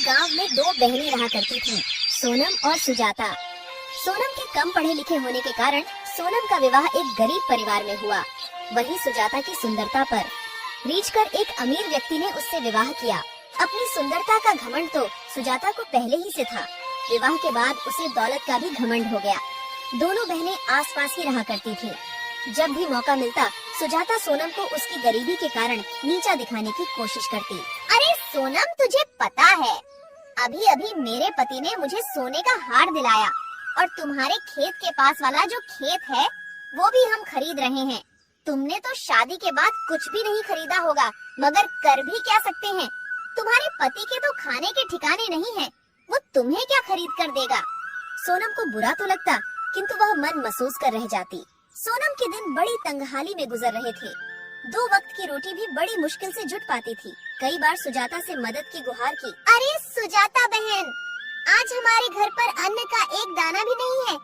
एक गांव में दो बहनें रहा करती थीं, सोनम और सुजाता। सोनम के कम पढ़े लिखे होने के कारण सोनम का विवाह एक गरीब परिवार में हुआ। वहीं सुजाता की सुंदरता पर रीझ कर एक अमीर व्यक्ति ने उससे विवाह किया। अपनी सुंदरता का घमंड तो सुजाता को पहले ही से था। विवाह के बाद उसे दौलत का भी घमंड हो गया। दोनों बहनें आसपास ही रहा करती थीं। जब भी मौका मिलता सुजाता सोनम को उसकी गरीबी के कारण नीचा दिखाने की कोशिश करती। अरे सोनम, तुझे पता है अभी अभी मेरे पति ने मुझे सोने का हार दिलाया और तुम्हारे खेत के पास वाला जो खेत है वो भी हम खरीद रहे हैं। तुमने तो शादी के बाद कुछ भी नहीं खरीदा होगा, मगर कर भी क्या सकते हैं। तुम्हारे पति के तो खाने के ठिकाने नहीं है, वो तुम्हें क्या खरीद कर देगा। सोनम को बुरा तो लगता, किंतु वह मन महसूस कर रह जाती। सोनम के दिन बड़ी तंगहाली में गुजर रहे थे। 2 वक्त की रोटी भी बड़ी मुश्किल से जुट पाती थी। कई बार सुजाता से मदद की गुहार की। अरे सुजाता बहन, आज हमारे घर पर अन्न का एक दाना भी नहीं है।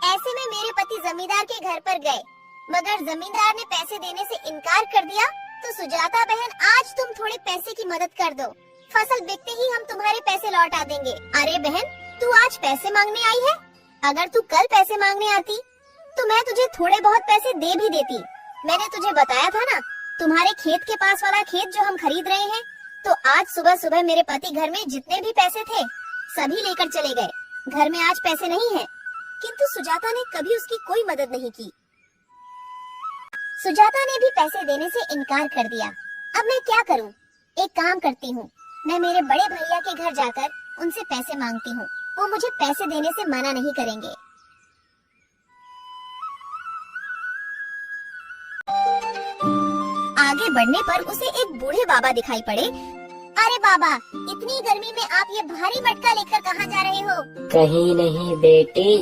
ऐसे में मेरे पति जमींदार के घर पर गए, मगर जमींदार ने पैसे देने से इनकार कर दिया। तो सुजाता बहन, आज तुम थोड़े पैसे की मदद कर दो। फसल बिकते ही हम तुम्हारे पैसे लौटा देंगे। अरे बहन, तू आज पैसे मांगने आई है? अगर तू कल पैसे मांगने आती तो मैं तुझे थोड़े बहुत पैसे दे भी देती। मैंने तुझे बताया था ना, तुम्हारे खेत के पास वाला खेत जो हम खरीद रहे हैं। तो आज सुबह सुबह मेरे पति घर में जितने भी पैसे थे सभी लेकर चले गए। घर में आज पैसे नहीं है। किंतु सुजाता ने कभी उसकी कोई मदद नहीं की। सुजाता ने भी पैसे देने से इनकार कर दिया। अब मैं क्या करूं? एक काम करती हूं, मैं मेरे बड़े भैया के घर जाकर उनसे पैसे मांगती हूं। वो मुझे पैसे देने से मना नहीं करेंगे। आगे बढ़ने पर उसे एक बूढ़े बाबा दिखाई पड़े। अरे बाबा, इतनी गर्मी में आप ये भारी मटका लेकर कहाँ जा रहे हो? कहीं नहीं बेटी,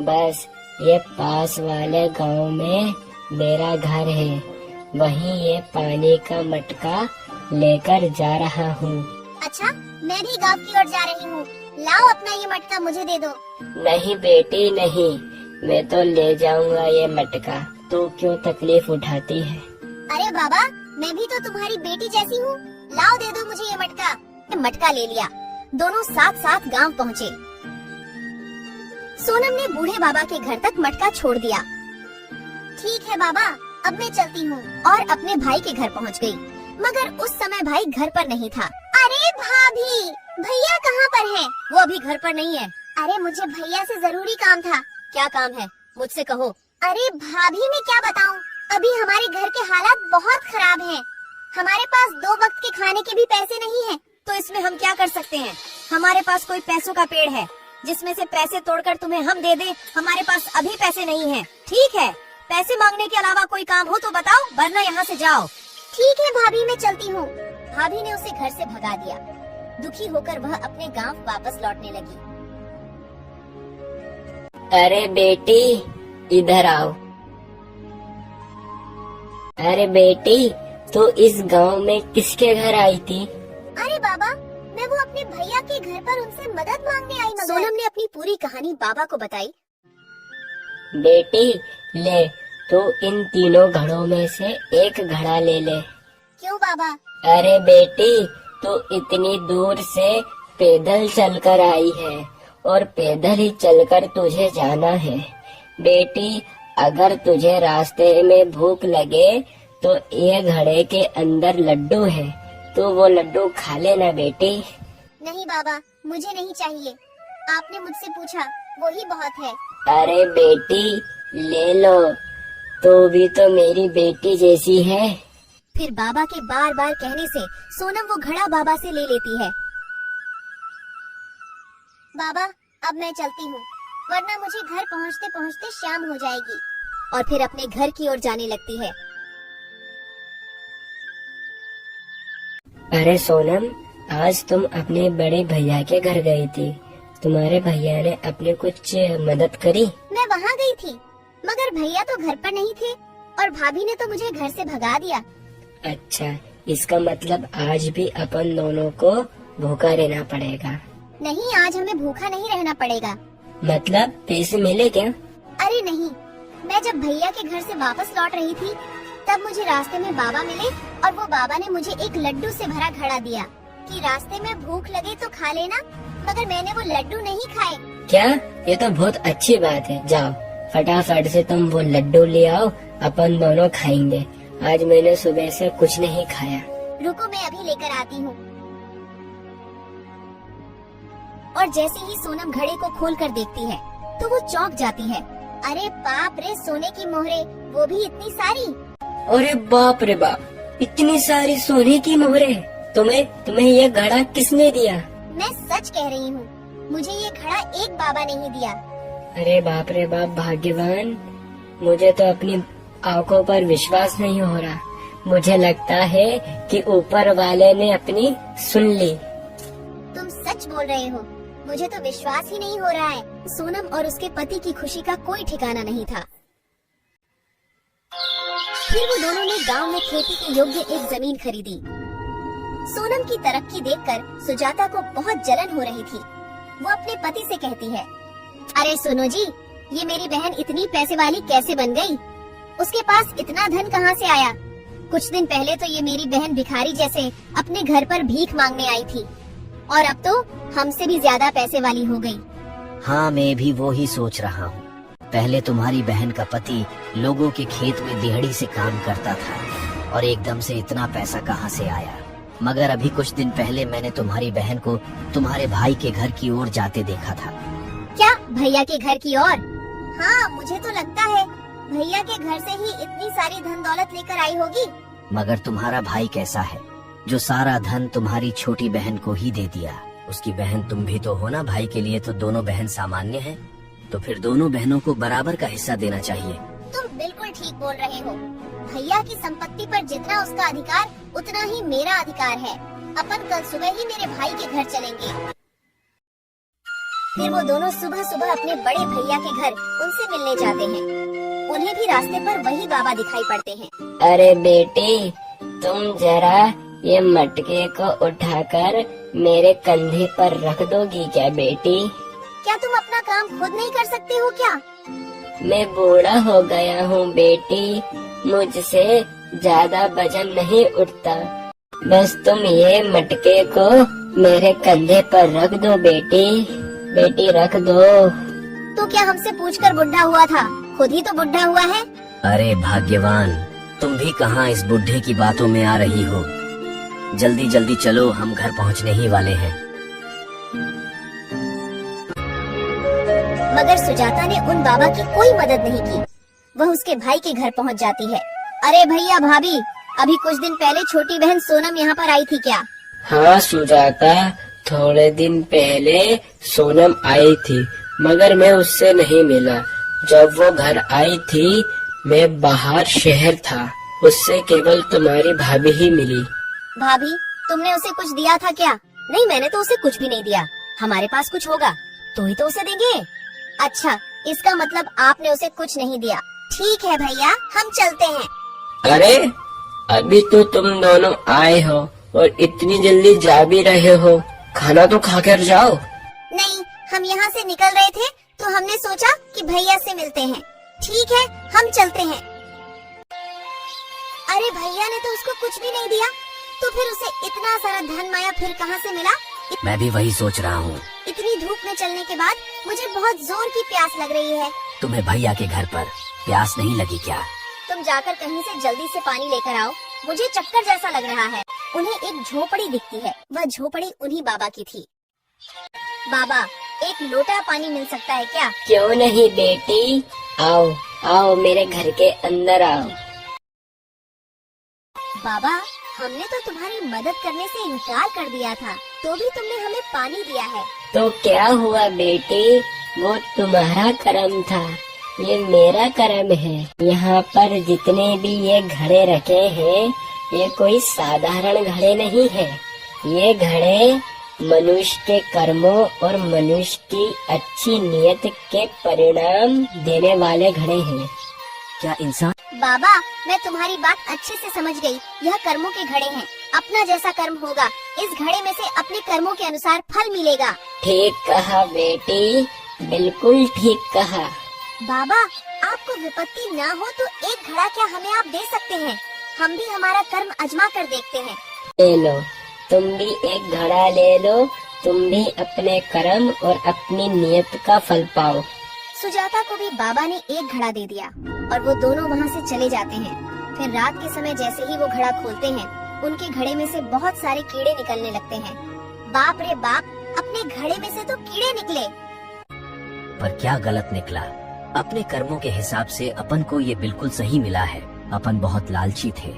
बस ये पास वाले गांव में मेरा घर है, वहीं ये पानी का मटका लेकर जा रहा हूँ। अच्छा, मैं भी गांव की ओर जा रही हूँ। लाओ अपना ये मटका मुझे दे दो। नहीं बेटी नहीं, मैं तो ले जाऊंगा ये मटका, तू क्यों तकलीफ उठाती है? अरे बाबा, मैं भी तो तुम्हारी बेटी जैसी हूँ। लाओ दे दो मुझे ये मटका। मटका ले लिया। दोनों साथ साथ गांव पहुँचे। सोनम ने बूढ़े बाबा के घर तक मटका छोड़ दिया। ठीक है बाबा, अब मैं चलती हूँ, और अपने भाई के घर पहुँच गई। मगर उस समय भाई घर पर नहीं था। अरे भाभी, भैया कहाँ पर हैं? वो अभी घर पर नहीं है। अरे मुझे भैया से जरूरी काम था। क्या काम है? मुझसे कहो। अरे भाभी, मैं क्या बताऊँ, अभी हमारे घर के हालात बहुत खराब हैं। हमारे पास 2 वक्त के खाने के भी पैसे नहीं हैं। तो इसमें हम क्या कर सकते हैं? हमारे पास कोई पैसों का पेड़ है जिसमें से पैसे तोड़कर तुम्हें हम दे दें। हमारे पास अभी पैसे नहीं हैं। ठीक है, पैसे मांगने के अलावा कोई काम हो तो बताओ, वरना यहाँ से जाओ। ठीक है भाभी, मैं चलती हूँ। भाभी ने उसे घर से भगा दिया। दुखी होकर वह अपने गांव वापस लौटने लगी। अरे बेटी, इधर आओ। अरे बेटी, तू इस गांव में किसके घर आई थी? अरे बाबा, मैं वो अपने भैया के घर पर उनसे मदद मांगने आई। मगर सोनम ने अपनी पूरी कहानी बाबा को बताई। बेटी ले, तो इन तीनों घड़ों में से एक घड़ा ले ले। क्यों बाबा? अरे बेटी, तू इतनी दूर से पैदल चलकर आई है और पैदल ही चलकर तुझे जाना है। बेटी, अगर तुझे रास्ते में भूख लगे तो ये घड़े के अंदर लड्डू है, तो वो लड्डू खा लेना बेटी। नहीं बाबा, मुझे नहीं चाहिए। आपने मुझसे पूछा, वो ही बहुत है। अरे बेटी ले लो, तो भी तो मेरी बेटी जैसी है। फिर बाबा के बार बार कहने से सोनम वो घड़ा बाबा से ले लेती है। बाबा, अब मैं चलती हूँ, वरना मुझे घर पहुँचते पहुँचते शाम हो जाएगी। और फिर अपने घर की ओर जाने लगती है। अरे सोनम, आज तुम अपने बड़े भैया के घर गई थी। तुम्हारे भैया ने अपने कुछ मदद करी? मैं वहाँ गई थी, मगर भैया तो घर पर नहीं थे और भाभी ने तो मुझे घर से भगा दिया। अच्छा, इसका मतलब आज भी अपन दोनों को भूखा रहना पड़ेगा। नहीं, आज हमें भूखा नहीं रहना पड़ेगा। मतलब पैसे मिले क्या? अरे नहीं, मैं जब भैया के घर से वापस लौट रही थी तब मुझे रास्ते में बाबा मिले और वो बाबा ने मुझे एक लड्डू से भरा घड़ा दिया। कि रास्ते में भूख लगे तो खा लेना, मगर मैंने वो लड्डू नहीं खाए। क्या? ये तो बहुत अच्छी बात है। जाओ फटाफट से तुम वो लड्डू ले आओ, अपन दोनों खाएंगे। आज मैंने सुबह से कुछ नहीं खाया। रुको मैं अभी लेकर आती हूँ। और जैसे ही सोनम घड़े को खोल कर देखती है तो वो चौंक जाती है। अरे बाप रे, सोने की मोहरे, वो भी इतनी सारी। अरे बाप रे बाप, इतनी सारी सोने की मोहरे। तुम्हें ये घड़ा किसने दिया? मैं सच कह रही हूँ, मुझे ये घड़ा एक बाबा ने ही दिया। अरे बाप रे बाप, भाग्यवान। मुझे तो अपनी आंखों पर विश्वास नहीं हो रहा। मुझे लगता है कि ऊपर वाले ने अपनी सुन ली। तुम सच बोल रहे हो, मुझे तो विश्वास ही नहीं हो रहा है। सोनम और उसके पति की खुशी का कोई ठिकाना नहीं था। फिर वो दोनों ने गांव में खेती के योग्य एक जमीन खरीदी। सोनम की तरक्की देखकर सुजाता को बहुत जलन हो रही थी। वो अपने पति से कहती है, अरे सुनो जी, ये मेरी बहन इतनी पैसे वाली कैसे बन गई? उसके पास इतना धन कहाँ से आया? कुछ दिन पहले तो ये मेरी बहन भिखारी जैसे अपने घर पर भीख मांगने आई थी, और अब तो हमसे भी ज्यादा पैसे वाली हो गई। हाँ, मैं भी वो ही सोच रहा हूँ। पहले तुम्हारी बहन का पति लोगों के खेत में दिहाड़ी से काम करता था, और एकदम से इतना पैसा कहाँ से आया? मगर अभी कुछ दिन पहले मैंने तुम्हारी बहन को तुम्हारे भाई के घर की ओर जाते देखा था। क्या, भैया के घर की ओर? हाँ, मुझे तो लगता है भैया के घर से ही इतनी सारी धन दौलत लेकर आई होगी। मगर तुम्हारा भाई कैसा है, जो सारा धन तुम्हारी छोटी बहन को ही दे दिया? उसकी बहन तुम भी तो हो ना। भाई के लिए तो दोनों बहन सामान्य हैं, तो फिर दोनों बहनों को बराबर का हिस्सा देना चाहिए। तुम बिल्कुल ठीक बोल रहे हो। भैया की संपत्ति पर जितना उसका अधिकार, उतना ही मेरा अधिकार है। अपन कल सुबह ही मेरे भाई के घर चलेंगे। फिर वो दोनों सुबह सुबह अपने बड़े भैया के घर उनसे मिलने जाते हैं। उन्हें भी रास्ते पर वही बाबा दिखाई पड़ते हैं। अरे बेटी, तुम जरा ये मटके को उठाकर मेरे कंधे पर रख दोगी क्या बेटी? क्या तुम अपना काम खुद नहीं कर सकते हो क्या? मैं बूढ़ा हो गया हूँ बेटी, मुझसे ज्यादा वजन नहीं उठता। बस तुम ये मटके को मेरे कंधे पर रख दो बेटी। बेटी रख दो। तो क्या हमसे पूछकर बुढ़ा हुआ था? खुद ही तो बुढ़ा हुआ है। अरे भाग्यवान, तुम भी कहाँ इस बुढ़े की बातों में आ रही हो? जल्दी जल्दी चलो, हम घर पहुँचने ही वाले हैं। मगर सुजाता ने उन बाबा की कोई मदद नहीं की। वह उसके भाई के घर पहुंच जाती है। अरे भैया भाभी, अभी कुछ दिन पहले छोटी बहन सोनम यहाँ पर आई थी क्या? हाँ सुजाता, थोड़े दिन पहले सोनम आई थी, मगर मैं उससे नहीं मिला। जब वो घर आई थी मैं बाहर शहर था, उससे केवल तुम्हारी भाभी ही मिली। भाभी, तुमने उसे कुछ दिया था क्या? नहीं, मैंने तो उसे कुछ भी नहीं दिया। हमारे पास कुछ होगा तो ही तो उसे देंगे। अच्छा, इसका मतलब आपने उसे कुछ नहीं दिया। ठीक है भैया, हम चलते हैं। अरे अभी तो तुम दोनों आए हो और इतनी जल्दी जा भी रहे हो, खाना तो खाकर जाओ। नहीं, हम यहाँ से निकल रहे थे तो हमने सोचा कि भैया से मिलते हैं। ठीक है, हम चलते हैं। अरे भैया ने तो उसको कुछ भी नहीं दिया, तो फिर उसे इतना सारा धन माया फिर कहाँ से मिला? मैं भी वही सोच रहा हूँ। इतनी धूप में चलने के बाद मुझे बहुत जोर की प्यास लग रही है। तुम्हें भैया के घर पर प्यास नहीं लगी क्या? तुम जाकर कहीं से जल्दी से पानी लेकर आओ, मुझे चक्कर जैसा लग रहा है। उन्हें एक झोपड़ी दिखती है, वह झोपड़ी उन्हीं बाबा की थी। बाबा, एक लोटा पानी मिल सकता है क्या? क्यों नहीं बेटी, आओ आओ मेरे घर के अंदर आओ। बाबा, हमने तो तुम्हारी मदद करने से इनकार कर दिया था, तो भी तुमने हमें पानी दिया है। तो क्या हुआ बेटी, वो तुम्हारा कर्म था, ये मेरा कर्म है। यहाँ पर जितने भी ये घड़े रखे हैं, ये कोई साधारण घड़े नहीं है। ये घड़े मनुष्य के कर्मों और मनुष्य की अच्छी नियत के परिणाम देने वाले घड़े हैं। क्या इंसान? बाबा, मैं तुम्हारी बात अच्छे से समझ गई। यह कर्मों के घड़े हैं। अपना जैसा कर्म होगा, इस घड़े में से अपने कर्मों के अनुसार फल मिलेगा। ठीक कहा बेटी, बिल्कुल ठीक कहा। बाबा, आपको विपत्ति ना हो तो एक घड़ा क्या हमें आप दे सकते हैं? हम भी हमारा कर्म आजमा कर देखते हैं। ले लो, तुम भी एक घड़ा ले लो, तुम भी अपने कर्म और अपनी नियत का फल पाओ। सुजाता को भी बाबा ने एक घड़ा दे दिया और वो दोनों वहाँ से चले जाते हैं। फिर रात के समय जैसे ही वो घड़ा खोलते हैं, उनके घड़े में से बहुत सारे कीड़े निकलने लगते हैं। बाप रे बाप, अपने घड़े में से तो कीड़े निकले। पर क्या गलत निकला? अपने कर्मों के हिसाब से अपन को ये बिल्कुल सही मिला है। अपन बहुत लालची थे।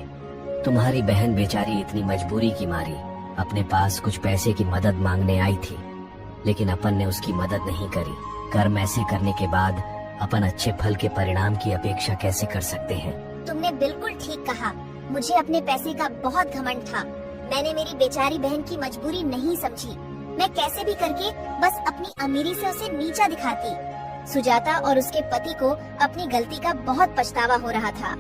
तुम्हारी बहन बेचारी इतनी मजबूरी की मारी अपने पास कुछ पैसे की मदद मांगने आई थी, लेकिन अपन ने उसकी मदद नहीं करी। कर्म ऐसे करने के बाद अपन अच्छे फल के परिणाम की अपेक्षा कैसे कर सकते हैं? तुमने बिल्कुल ठीक कहा। मुझे अपने पैसे का बहुत घमंड था। मैंने मेरी बेचारी बहन की मजबूरी नहीं समझी। मैं कैसे भी करके बस अपनी अमीरी से उसे नीचा दिखाती। सुजाता और उसके पति को अपनी गलती का बहुत पछतावा हो रहा था।